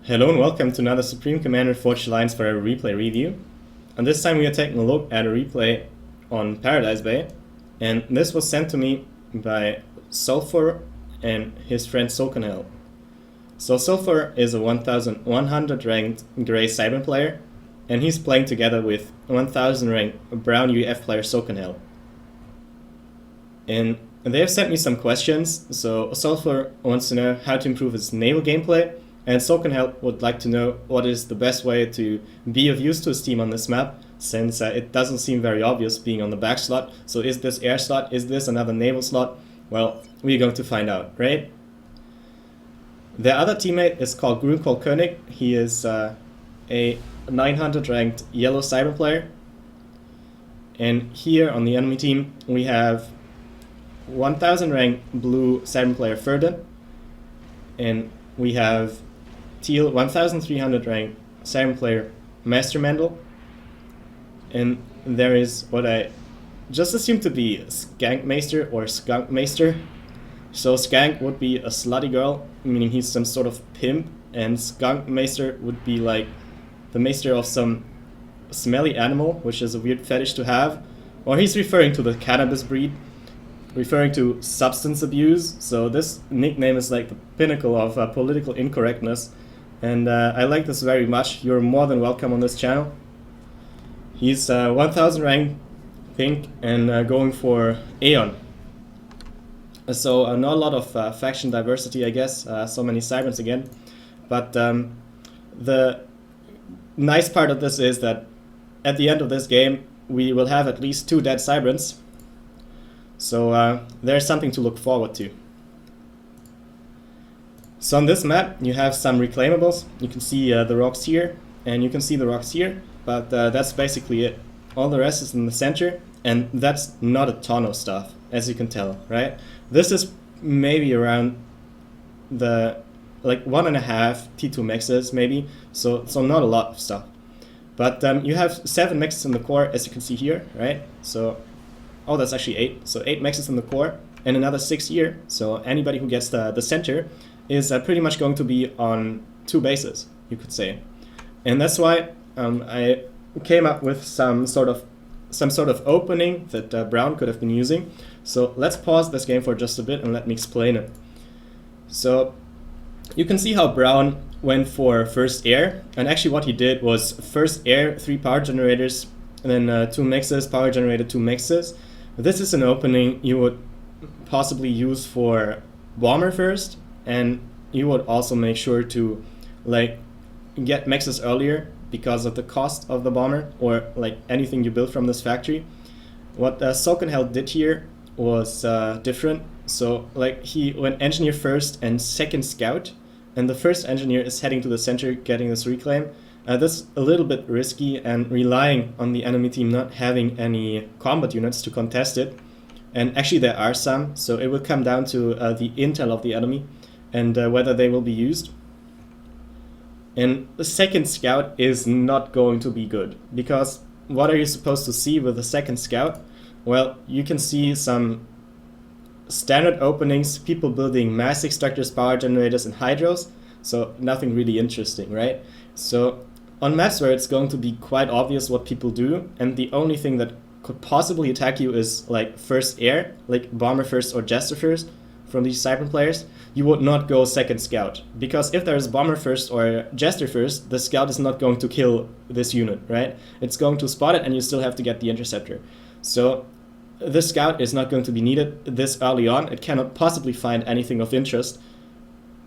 Hello and welcome to another Supreme Commander Forged Alliance for a replay review. And this time we are taking a look at a replay on Paradise Bay. And this was sent to me by Sulfur and his friend Sockenheld. So Sulfur is a 1100 ranked Grey Cybern player, and he's playing together with 1000 ranked Brown UEF player Sockenheld. And they have sent me some questions. So Sulfur wants to know how to improve his naval gameplay, and Sockenheld would like to know what is the best way to be of use to his team on this map, since it doesn't seem very obvious being on the back slot. So is this air slot? Is this another naval slot? Well, we're going to find out, right? The other teammate is called Gruenkohlkoenig. He is a 900 ranked yellow cyber player. And here on the enemy team we have 1000 ranked blue cyber player Ferdn. And we have teal 1300 ranked cyber player Mastermandel. And there is what I just assume to be SknkMstrSte or SknkMstrSte. So Skank would be a slutty girl, meaning he's some sort of pimp, and SknkMstrSte would be like the maester of some smelly animal, which is a weird fetish to have. Or he's referring to the cannabis breed, referring to substance abuse. So this nickname is like the pinnacle of political incorrectness, and I like this very much. You're more than welcome on this channel. He's 1000 rank pink and going for Aeon. So not a lot of faction diversity, I guess. So many Cyberns again. But the nice part of this is that at the end of this game we will have at least 2 dead Cyberns. So there's something to look forward to. So on this map you have some reclaimables. You can see the rocks here, and you can see the rocks here, but that's basically it. All the rest is in the center, and that's not a ton of stuff, as you can tell, right? This is maybe around the like 1.5 T2 mixes maybe, so not a lot of stuff. But you have 7 mixes in the core, as you can see here, right? So oh, that's actually 8. So 8 mexes in the core and another 6 here. So anybody who gets the center is pretty much going to be on 2 bases, you could say. And that's why I came up with some sort of opening that Brown could have been using. So let's pause this game for just a bit and let me explain it. So you can see how Brown went for first air, and actually what he did was first air, 3 power generators, and then 2 mixes, power generator, 2 mixes. This is an opening you would possibly use for bomber first, and you would also make sure to like get mixes earlier because of the cost of the bomber, or like anything you build from this factory. What Sockenheld did here was different. So like he went engineer first and second scout, and the first engineer is heading to the center getting this reclaim. That's a little bit risky and relying on the enemy team not having any combat units to contest it. And actually there are some, so it will come down to the intel of the enemy and whether they will be used. And the second scout is not going to be good, because what are you supposed to see with the second scout? Well, you can see some standard openings, people building mass extractors, power generators and hydros, so nothing really interesting, right? So on maps where it's going to be quite obvious what people do, and the only thing that could possibly attack you is like first air, like bomber first or jester first from these cyber players, you would not go second scout, because if there is bomber first or jester first, the scout is not going to kill this unit, right? It's going to spot it and you still have to get the interceptor. So the scout is not going to be needed this early on. It cannot possibly find anything of interest.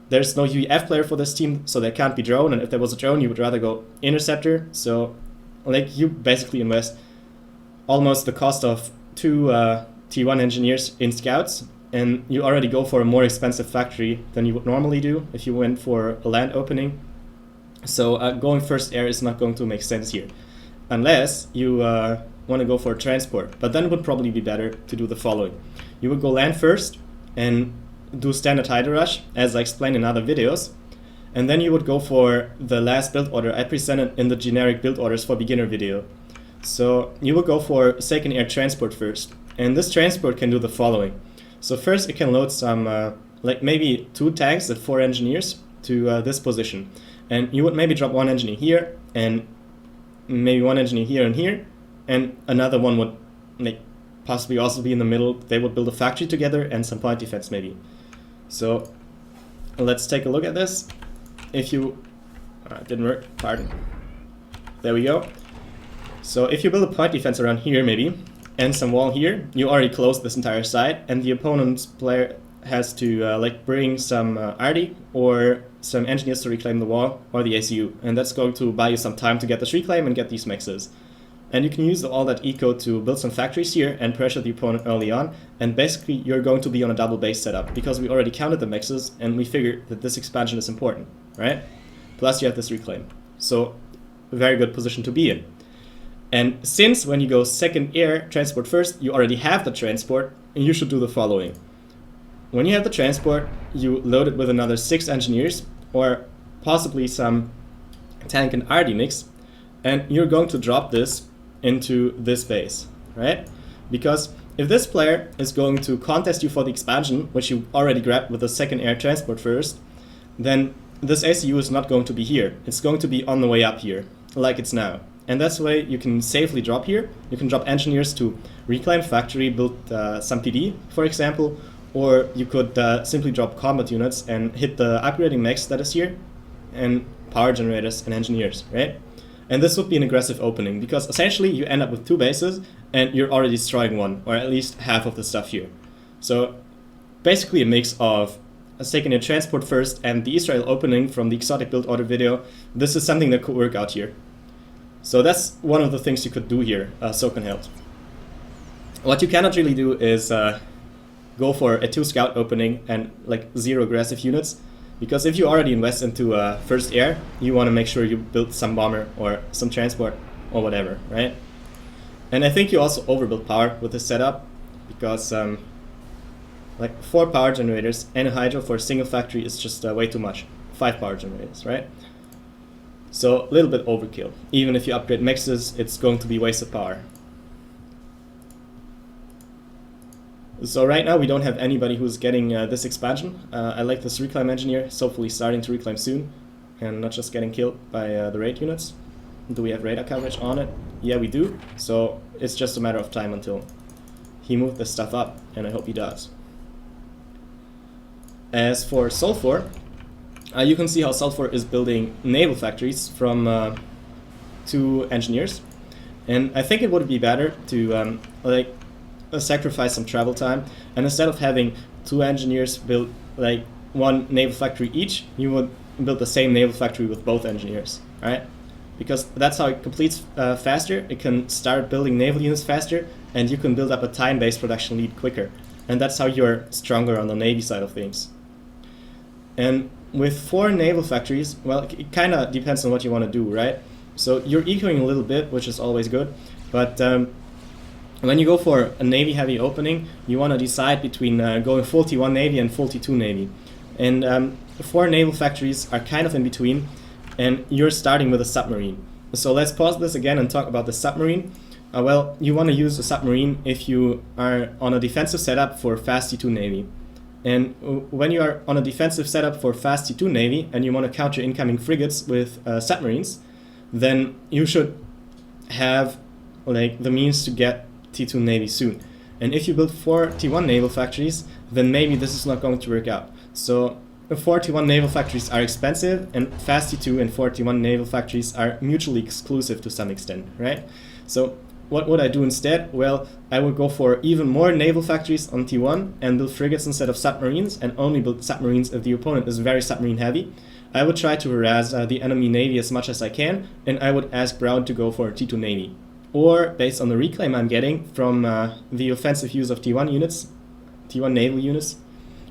There's no UEF player for this team, so there can't be drone, and if there was a drone you would rather go interceptor. So like you basically invest almost the cost of 2 T1 engineers in scouts, and you already go for a more expensive factory than you would normally do if you went for a land opening. So going first air is not going to make sense here, unless you want to go for a transport. But then it would probably be better to do the following. You would go land first and do standard hydro rush, as I explained in other videos, and then you would go for the last build order I presented in the generic build orders for beginner video. So you will go for second air transport first, and this transport can do the following. So first it can load some like maybe 2 tanks at 4 engineers to this position. And you would maybe drop one engineer here, and maybe one engineer here and here, and another one would like possibly also be in the middle. They would build a factory together and some point defense maybe. So let's take a look at this. If you it didn't work, pardon. There we go. So if you build a point defense around here maybe, and some wall here, you already closed this entire side, and the opponent's player has to like bring some RD or some engineers to reclaim the wall or the ACU, and that's going to buy you some time to get this reclaim and get these mixes. And you can use all that eco to build some factories here and pressure the opponent early on, and basically you're going to be on a double base setup because we already counted the mixes and we figured that this expansion is important, right? Plus you have this reclaim. So a very good position to be in. And since when you go second air, transport first, you already have the transport, and you should do the following. When you have the transport, you load it with another 6 engineers, or possibly some tank and RD mix, and you're going to drop this into this base, right? Because if this player is going to contest you for the expansion, which you already grabbed with the second air transport first, then this ACU is not going to be here. It's going to be on the way up here, like it's now. And that's the way you can safely drop here. You can drop engineers to reclaim factory, build some PD, for example, or you could simply drop combat units and hit the upgrading max that is here, and power generators and engineers, right? And this would be an aggressive opening, because essentially you end up with 2 bases and you're already destroying one, or at least half of the stuff here. So basically a mix of taking a transport first and the Israel opening from the exotic build order video. This is something that could work out here. So that's one of the things you could do here, Sockenheld. What you cannot really do is go for a 2 scout opening and like 0 aggressive units, because if you already invest into first air, you want to make sure you build some bomber or some transport or whatever, right? And I think you also overbuild power with this setup, because like 4 power generators and a hydro for a single factory is just way too much. 5 power generators, right? So a little bit overkill. Even if you upgrade mixes, it's going to be wasted power. So right now we don't have anybody who's getting this expansion. I like this reclaim engineer. It's hopefully starting to reclaim soon and not just getting killed by the raid units. Do we have radar coverage on it? Yeah, we do. So it's just a matter of time until he moved this stuff up, and I hope he does. As for Sulfur, you can see how Sulfur is building naval factories from 2 engineers, and I think it would be better to sacrifice some travel time, and instead of having 2 engineers build like 1 naval factory each, you would build the same naval factory with both engineers, right? Because that's how it completes faster. It can start building naval units faster, and you can build up a time-based production lead quicker, and that's how you're stronger on the Navy side of things. And with 4 naval factories, well, it kind of depends on what you want to do, right? So you're ecoing a little bit, which is always good, but when you go for a Navy-heavy opening, you want to decide between going full T1 Navy and full T2 Navy. And 4 naval factories are kind of in between, and you're starting with a submarine. So let's pause this again and talk about the submarine. Well, you want to use a submarine if you are on a defensive setup for fast T2 Navy. And when you are on a defensive setup for fast T2 Navy and you want to counter incoming frigates with submarines, then you should have like the means to get T2 Navy soon. And if you build 4 T1 naval factories, then maybe this is not going to work out. So 4 T1 naval factories are expensive, and fast T2 and 4 T1 naval factories are mutually exclusive to some extent, right? So what would I do instead? Well, I would go for even more naval factories on T1 and build frigates instead of submarines, and only build submarines if the opponent is very submarine heavy. I would try to harass the enemy navy as much as I can, and I would ask Brown to go for T2 Navy. Or, based on the reclaim I'm getting from the offensive use of T1 units, T1 naval units,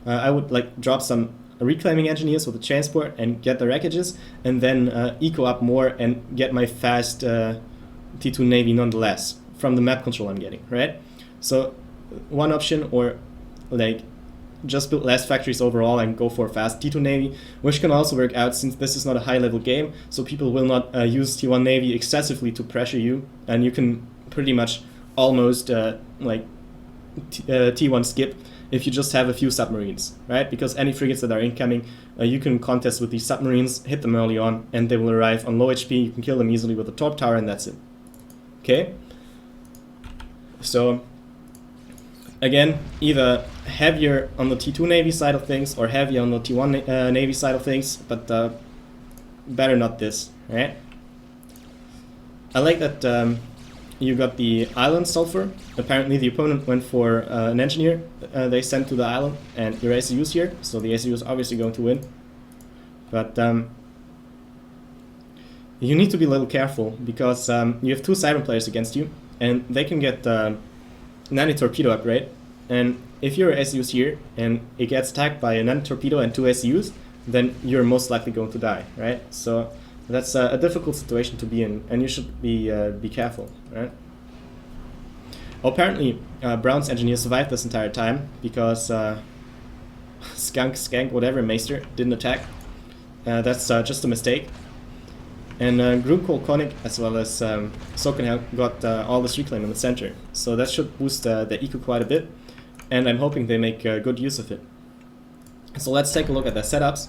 I would like drop some reclaiming engineers with the transport and get the wreckages, and then eco up more and get my fast T2 Navy nonetheless from the map control I'm getting, right? So one option, or like just build less factories overall and go for fast T2 Navy, which can also work out since this is not a high level game, so people will not use T1 Navy excessively to pressure you, and you can pretty much almost like T1 skip if you just have a few submarines, right? Because any frigates that are incoming, you can contest with these submarines, hit them early on, and they will arrive on low HP. You can kill them easily with a torp tower, and that's it. Okay? So, again, either heavier on the T2 Navy side of things or heavier on the T1 Navy side of things, but better not this, right? I like that you got the island sulfur. Apparently the opponent went for an engineer they sent to the island, and your ACU's here, so the ACU is obviously going to win. But you need to be a little careful, because you have two Siren players against you, and they can get nanite torpedo upgrade. And if your ACU's here and it gets attacked by a nanite torpedo and two ACUs, then you're most likely going to die, right? So that's a difficult situation to be in, and you should be careful, right? Apparently, Brown's engineer survived this entire time because SknkMstrSte didn't attack. That's just a mistake. And Gruenkohlkoenig as well as Sockenheld got all this reclaim in the center, so that should boost the eco quite a bit, and I'm hoping they make good use of it. So let's take a look at the setups.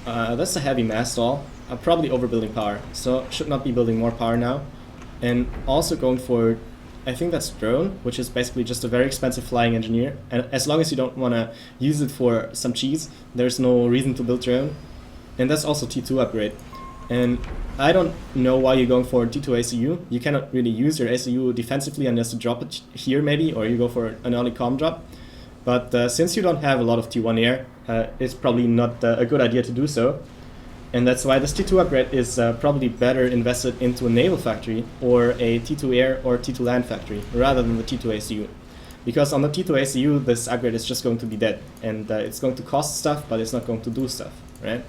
That's a heavy mass stall, probably overbuilding power, so should not be building more power now. And also going for, I think that's drone, which is basically just a very expensive flying engineer, and as long as you don't want to use it for some cheese, there's no reason to build drone. And that's also T2 upgrade. And I don't know why you're going for T2 ACU. You cannot really use your ACU defensively unless you drop it here maybe, or you go for an early comm drop. But since you don't have a lot of T1 air, it's probably not a good idea to do so. And that's why this T2 upgrade is probably better invested into a naval factory or a T2 air or T2 land factory rather than the T2 ACU. Because on the T2 ACU, this upgrade is just going to be dead, and it's going to cost stuff, but it's not going to do stuff, right?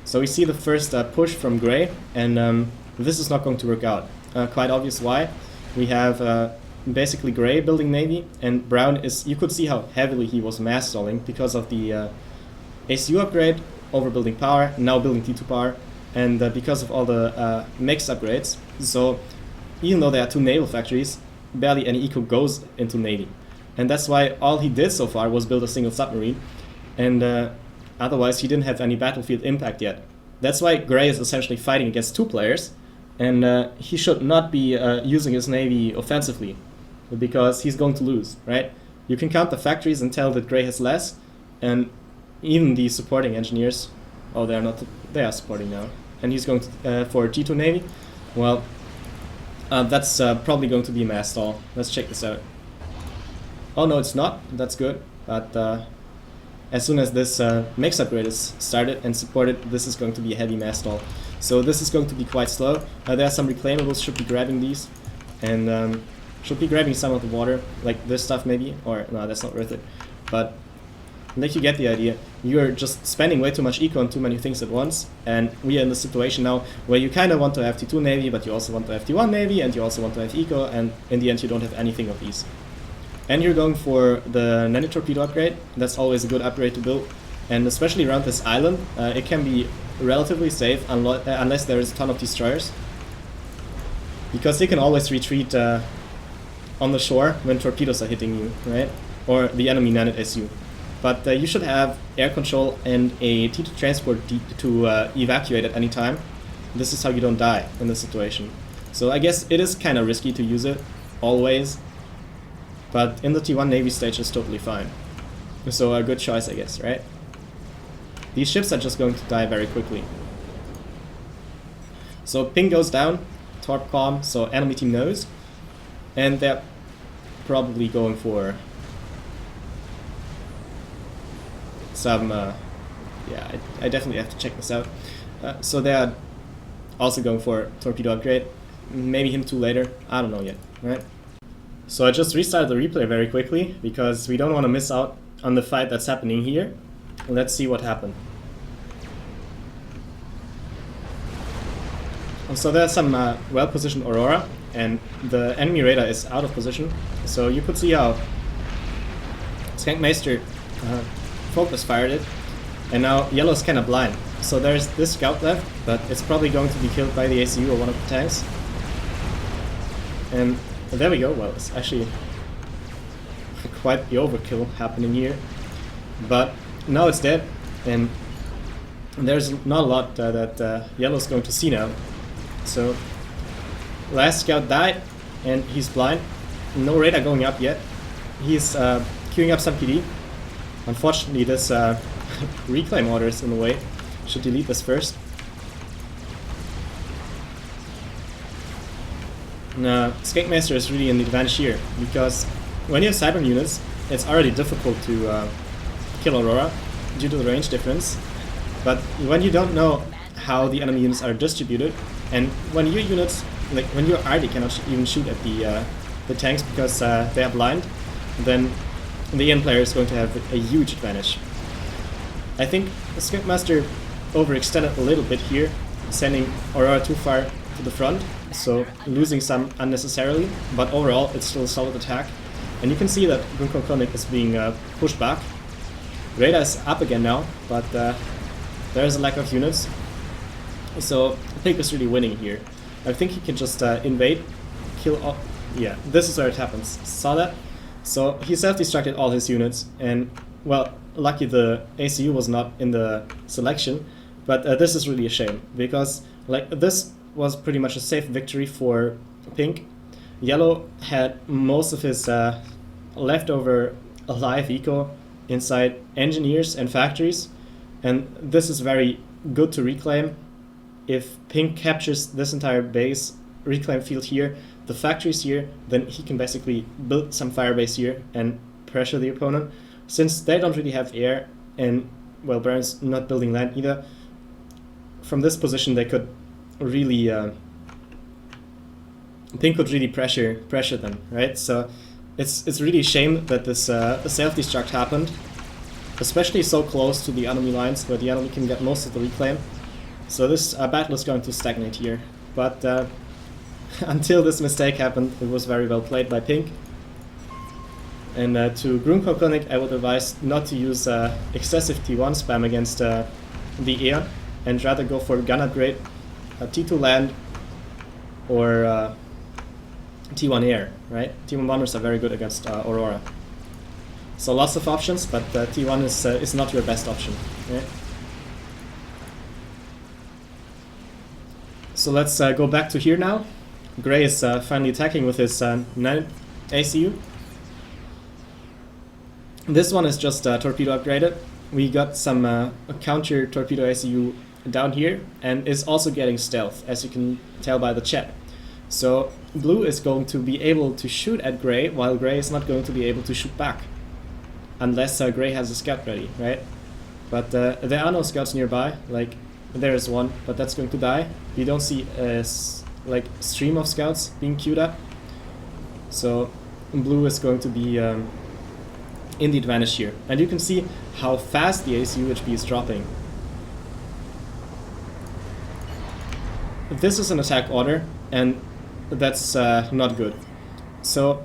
So we see the first push from Gray, and this is not going to work out. Quite obvious why. We have basically Gray building Navy, and Brown is, you could see how heavily he was mass stalling because of the ACU upgrade, overbuilding power, now building T2 power, and because of all the mix upgrades. So even though there are two naval factories, barely any eco goes into Navy. And that's why all he did so far was build a single submarine, and otherwise he didn't have any battlefield impact yet. That's why Gray is essentially fighting against two players, and he should not be using his Navy offensively, because he's going to lose, right? You can count the factories and tell that Gray has less, and even the supporting engineers, oh, they are not, they are supporting now, and he's going to, for T2 Navy. Well, that's probably going to be a mass stall. Let's check this out. Oh no, it's not. That's good. But as soon as this mix upgrade is started and supported, this is going to be a heavy mass stall. So this is going to be quite slow. There are some reclaimables, should be grabbing these, and should be grabbing some of the water, like this stuff maybe, or no, that's not worth it. But like, you get the idea. You're just spending way too much eco on too many things at once, and we are in the situation now where you kind of want to have T2 Navy, but you also want to have T1 Navy, and you also want to have eco, and in the end you don't have anything of these. And you're going for the nanite torpedo upgrade. That's always a good upgrade to build, and especially around this island, it can be relatively safe unless there is a ton of destroyers, because they can always retreat on the shore when torpedoes are hitting you, right? Or the enemy nanite SU. But you should have air control and a T2 transport to evacuate at any time. This is how you don't die in this situation. So I guess it is kind of risky to use it, always. But in the T1 Navy stage it's totally fine. So a good choice, I guess, right? These ships are just going to die very quickly. So ping goes down, torp comm, so enemy team knows. And they're probably going for some, yeah, I definitely have to check this out. So they're also going for torpedo upgrade. Maybe him too later, I don't know yet, right? So I just restarted the replay very quickly, because we don't want to miss out on the fight that's happening here. Let's see what happened. So there's some well-positioned Aurora, and the enemy radar is out of position. So you could see how SknkMstrSte focus fired it, and now yellow's kind of blind. So there's this scout left, but it's probably going to be killed by the ACU or one of the tanks. And there we go. Well, it's actually quite the overkill happening here. But now it's dead, and there's not a lot that Yellow's going to see now. So last scout died, and he's blind. No radar going up yet. He's queuing up some PD. Unfortunately, this reclaim order is in the way. Should delete this first. Now, SknkMstrSte is really in the advantage here, because when you have cyber units, it's already difficult to kill Aurora due to the range difference. But when you don't know how the enemy units are distributed, and when your units, like when your arty cannot even shoot at the tanks because they are blind, then the end player is going to have a huge advantage. I think SknkMstrSte overextended a little bit here, sending Aurora too far to the front, so losing some unnecessarily, but overall it's still a solid attack. And you can see that Gruenkohlkoenig is being pushed back. Radar is up again now, but there is a lack of units, so Pink is really winning here. I think he can just invade, kill all. Yeah, this is where it happens. Saw that? So he self-destructed all his units, and well, lucky the ACU was not in the selection, but this is really a shame, because like this was pretty much a safe victory for Pink. Yellow had most of his leftover alive eco inside engineers and factories, and this is very good to reclaim. If Pink captures this entire base, reclaim field here, the factories here, then he can basically build some firebase here and pressure the opponent. Since they don't really have air, and well, Baron's not building land either, from this position they could really Pink could really pressure them, right? So it's really a shame that this self-destruct happened, especially so close to the enemy lines where the enemy can get most of the reclaim. So this battle is going to stagnate here, but until this mistake happened, it was very well played by Pink. And to Gruenkohlkoenig, I would advise not to use excessive T1 spam against the Aeon, and rather go for gun upgrade, T2 land, or T1 air, right? T1 bombers are very good against Aurora. So lots of options, but T1 is not your best option, right? So let's go back to here now. Gray is finally attacking with his nanite ACU. This one is just torpedo upgraded. We got some counter torpedo ACU down here, and is also getting stealth, as you can tell by the chat. So blue is going to be able to shoot at gray, while gray is not going to be able to shoot back, unless gray has a scout ready, right? But there are no scouts nearby. Like, there is one, but that's going to die. You don't see a like stream of scouts being queued up, so blue is going to be in the advantage here. And you can see how fast the ACU HP is dropping. This is an attack order, and that's not good. So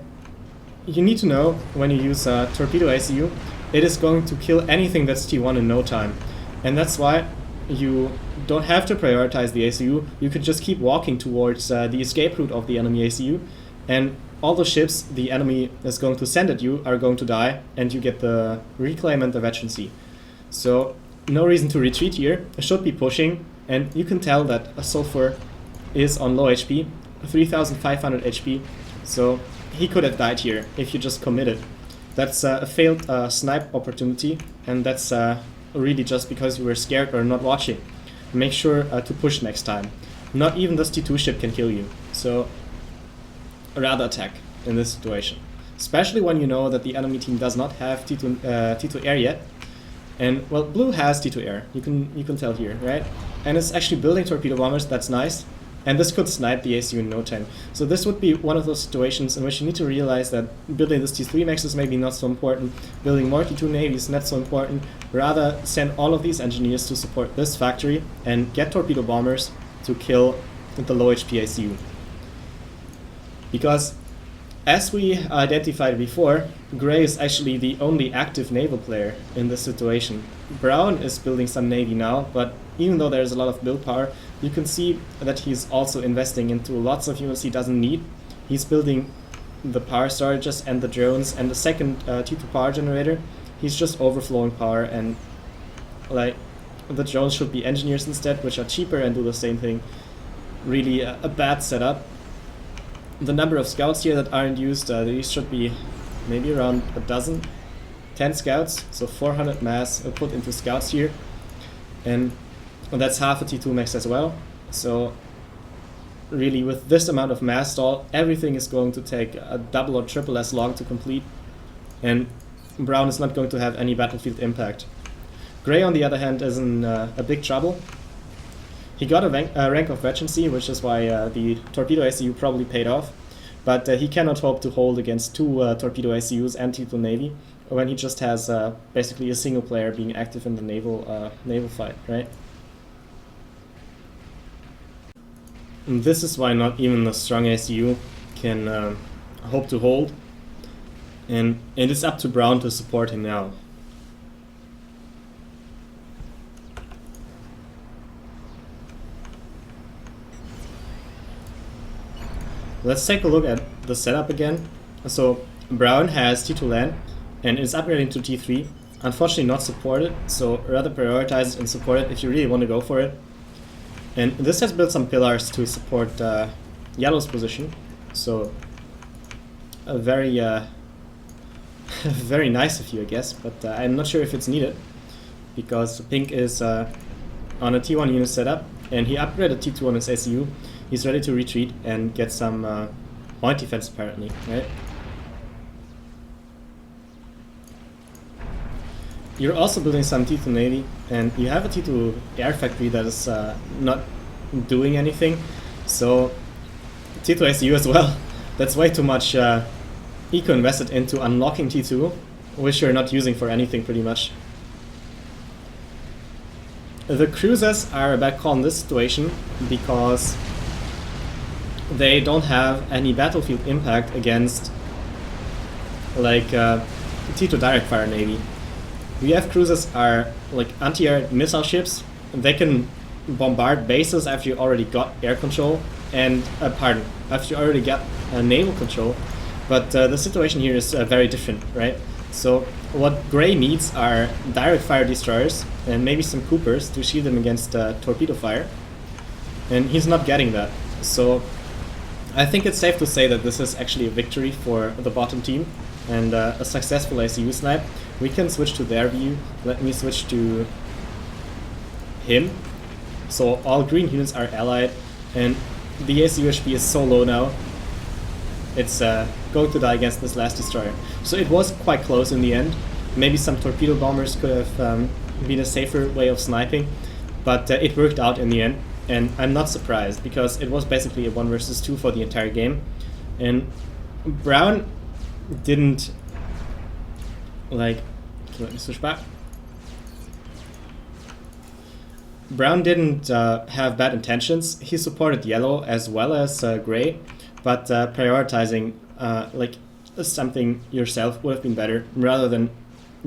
you need to know when you use torpedo ACU, it is going to kill anything that's T1 in no time. And that's why you don't have to prioritize the ACU. You could just keep walking towards the escape route of the enemy ACU, and all the ships the enemy is going to send at you are going to die, and you get the reclaim and the veterancy. So no reason to retreat here. I should be pushing, and you can tell that a Sulfur is on low HP, 3500 HP, so he could have died here if you just committed. That's a failed snipe opportunity, and that's really just because you were scared or not watching. Make sure to push next time. Not even this T2 ship can kill you, so rather attack in this situation. Especially when you know that the enemy team does not have T2 air yet. And well, blue has T2 air, you can tell here, right? And it's actually building torpedo bombers, that's nice. And this could snipe the ACU in no time. So this would be one of those situations in which you need to realize that building this T3 max is maybe not so important, building more T2 navies is not so important, rather send all of these engineers to support this factory and get torpedo bombers to kill the low HP ACU. Because, as we identified before, Gray is actually the only active naval player in this situation. Brown is building some navy now, but even though there's a lot of build power, you can see that he's also investing into lots of units he doesn't need, He's building the power storages and the drones and the second T2 power generator. He's just overflowing power, and like the drones should be engineers instead, which are cheaper and do the same thing. Really a bad setup. The number of scouts here that aren't used, these should be maybe around a dozen, 10 scouts, so 400 mass put into scouts here, and that's half a T2 max as well. So really, with this amount of mass stall, everything is going to take a double or triple as long to complete, and Brown is not going to have any battlefield impact. Gray, on the other hand, is in a big trouble. He got a rank of regency, which is why the torpedo ACU probably paid off, but he cannot hope to hold against two torpedo ACUs and T2 Navy when he just has basically a single player being active in the naval fight, right? And this is why not even a strong ACU can hope to hold, and it is up to Brown to support him now. Let's take a look at the setup again. So Brown has T2 land and is upgrading to T3. Unfortunately not supported, so rather prioritize it and support it if you really want to go for it. And this has built some pillars to support Yellow's position. So a very very nice of you, I guess, but I'm not sure if it's needed, because Pink is on a T1 unit setup and he upgraded T2 on his ACU. He's ready to retreat and get some point defense apparently, right? You're also building some T2 Navy, and you have a T2 air factory that is not doing anything, so T2 ACU as well. That's way too much eco invested into unlocking T2, which you're not using for anything pretty much. The cruisers are a bad call in this situation because they don't have any battlefield impact against like T2 direct fire navy. VF cruisers are like anti-air missile ships. They can bombard bases after you already got air control and after you already got naval control. But the situation here is very different, right? So what Gray needs are direct fire destroyers and maybe some Coopers to shield him against torpedo fire, and he's not getting that. So I think it's safe to say that this is actually a victory for the bottom team and a successful ACU snipe. We can switch to their view. Let me switch to him. So all green units are allied, and the ACU HP is so low now. It's going to die against this last destroyer. So it was quite close in the end. Maybe some torpedo bombers could have been a safer way of sniping, but it worked out in the end. And I'm not surprised, because it was basically a 1 versus 2 for the entire game. And Brown didn't, like, let me switch back. Brown didn't have bad intentions. He supported Yellow as well as Gray, but prioritizing like something yourself would have been better, rather than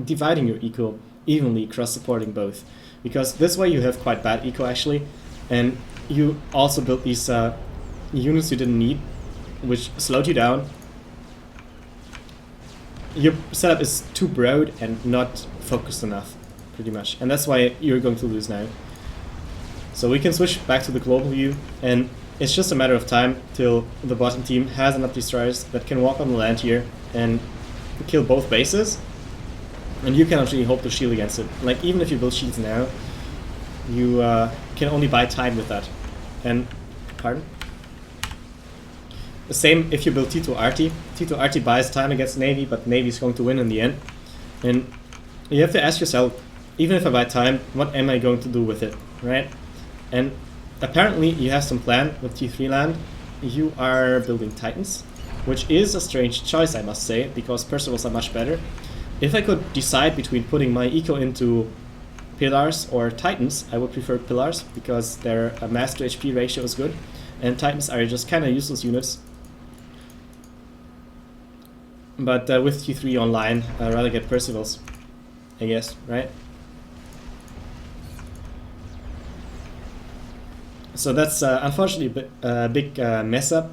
dividing your eco evenly cross-supporting both. Because this way you have quite bad eco actually, and you also built these units you didn't need, which slowed you down. Your setup is too broad and not focused enough, pretty much, and that's why you're going to lose now. So we can switch back to the global view, and it's just a matter of time till the bottom team has enough destroyers that can walk on the land here and kill both bases, and you can actually hope to shield against it. Like, even if you build shields now, you can only buy time with that. And, pardon? The same if you build T2 RT. T2 RT buys time against Navy, but Navy is going to win in the end. And you have to ask yourself, even if I buy time, what am I going to do with it, right? And apparently you have some plan with T3 land. You are building Titans, which is a strange choice, I must say, because Percivals are much better. If I could decide between putting my eco into Pillars or Titans, I would prefer Pillars, because their mass to HP ratio is good, and Titans are just kind of useless units. But with T3 online, I'd rather get Percivals, I guess, right? So that's unfortunately a big mess up,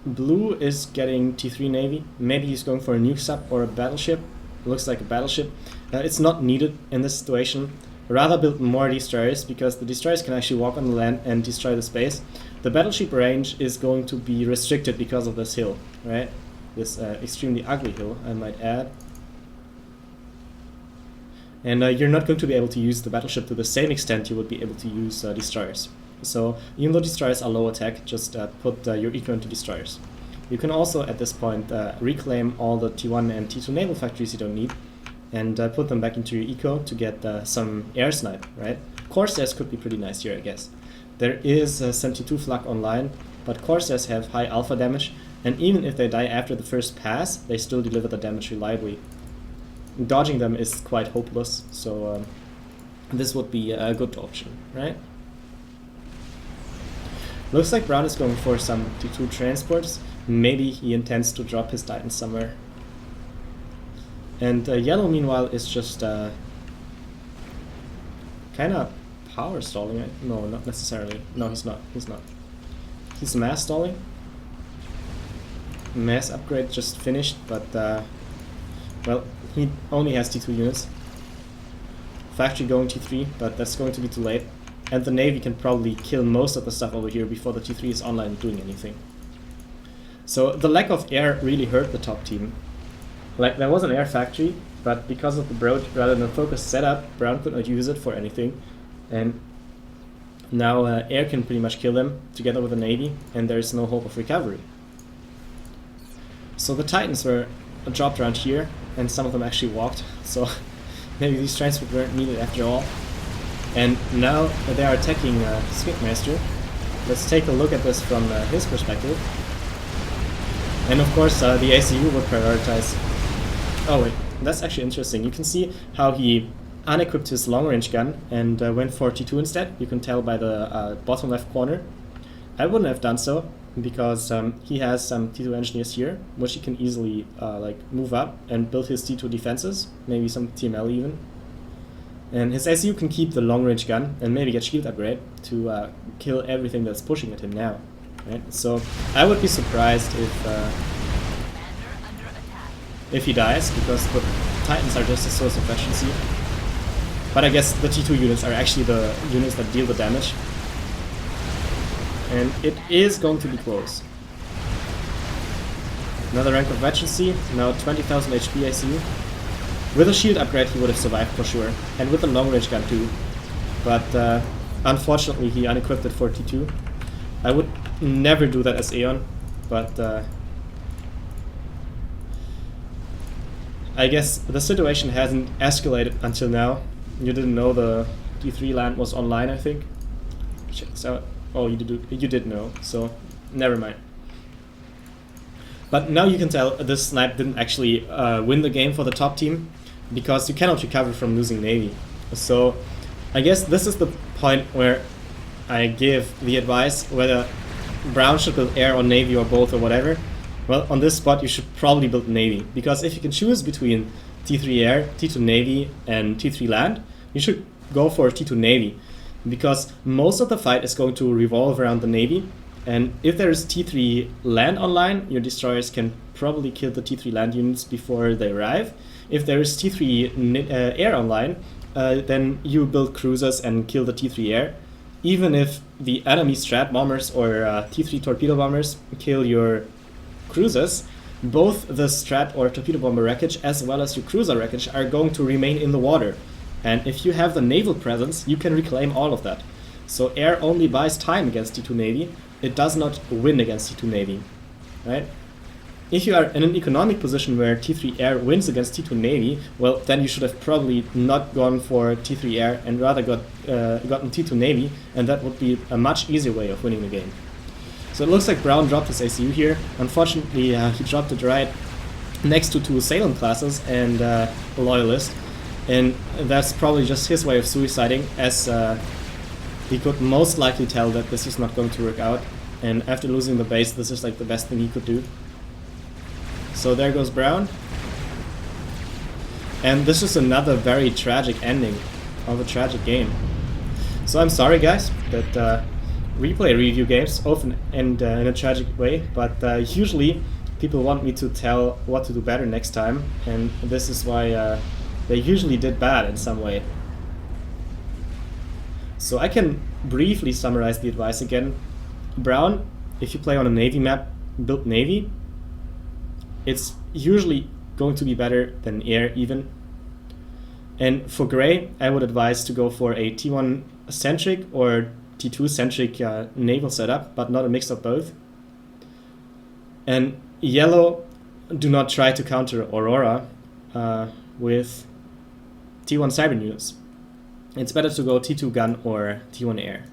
Blue is getting T3 Navy. Maybe he's going for a nuke sub or a battleship. Looks like a battleship. It's not needed in this situation. Rather build more destroyers, because the destroyers can actually walk on the land and destroy the space. The battleship range is going to be restricted because of this hill, right? This extremely ugly hill, I might add. And you're not going to be able to use the battleship to the same extent you would be able to use destroyers. So even though destroyers are low attack, just put your eco into destroyers. You can also at this point reclaim all the T1 and T2 naval factories you don't need, and put them back into your eco to get some air snipe, right? Corsairs could be pretty nice here, I guess. There is 72 flak online, but Corsairs have high alpha damage, and even if they die after the first pass, they still deliver the damage reliably. Dodging them is quite hopeless, so this would be a good option, right? Looks like Brown is going for some T2 transports. Maybe he intends to drop his Titan somewhere. And Yellow, meanwhile, is just kind of power stalling. No, not necessarily. No, he's not. He's not. He's mass stalling. Mass upgrade just finished, but well, he only has T2 units. Factory going T3, but that's going to be too late. And the Navy can probably kill most of the stuff over here before the T3 is online doing anything. So the lack of air really hurt the top team. Like, there was an air factory, but because of the broad rather than focused setup, Brown could not use it for anything. And now air can pretty much kill them together with the Navy, and there is no hope of recovery. So the Titans were dropped around here, and some of them actually walked, so maybe these transports weren't needed after all. And now they are attacking SknkMstrSte. Let's take a look at this from his perspective. And of course the ACU would prioritize. Oh wait, that's actually interesting. You can see how he unequipped his long-range gun and went for T2 instead. You can tell by the bottom left corner. I wouldn't have done so, because he has some T2 engineers here, which he can easily like move up and build his T2 defenses, maybe some TML even. And his SU can keep the long-range gun and maybe get shield upgrade to kill everything that's pushing at him now. Right? So I would be surprised if he dies, because the Titans are just a source of efficiency. But I guess the T2 units are actually the units that deal the damage. And it is going to be close. Another rank of efficiency, now 20,000 HP ICU. With a shield upgrade he would have survived for sure, and with a long range gun too. But unfortunately he unequipped it for T2. I would never do that as Aeon, but I guess the situation hasn't escalated until now. You didn't know the T3 land was online, I think. Check this out. Oh, you did know, so never mind. But now you can tell this snipe didn't actually win the game for the top team, because you cannot recover from losing Navy. So I guess this is the point where I give the advice whether Brown should build air or Navy or both or whatever. Well, on this spot you should probably build Navy, because if you can choose between T3 air, T2 Navy and T3 land, you should go for T2 Navy, because most of the fight is going to revolve around the Navy. And if there is T3 land online, your destroyers can probably kill the T3 land units before they arrive. If there is T3 air online, then you build cruisers and kill the T3 air. Even if the enemy strat bombers or T3 torpedo bombers kill your cruisers, both the strat or torpedo bomber wreckage as well as your cruiser wreckage are going to remain in the water. And if you have the naval presence, you can reclaim all of that. So air only buys time against T2 Navy. It does not win against T2 Navy, right? If you are in an economic position where T3 Air wins against T2 Navy, well, then you should have probably not gone for T3 Air and rather gotten T2 Navy, and that would be a much easier way of winning the game. So it looks like Brown dropped his ACU here. Unfortunately, he dropped it right next to two Salem classes and a Loyalist, and that's probably just his way of suiciding, as he could most likely tell that this is not going to work out, and after losing the base, this is like the best thing he could do. So there goes Brown. And this is another very tragic ending of a tragic game. So I'm sorry guys, but replay review games, often and in a tragic way, but usually people want me to tell what to do better next time, and this is why they usually did bad in some way. So I can briefly summarize the advice again. Brown, if you play on a Navy map, build Navy. It's usually going to be better than air even. And for gray, I would advise to go for a T1 centric or T2 centric naval setup, but not a mix of both. And yellow, do not try to counter Aurora with T1 cyber units. It's better to go T2 gun or T1 air.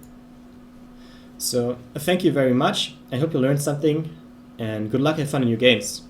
So thank you very much. I hope you learned something, and good luck and fun in your games.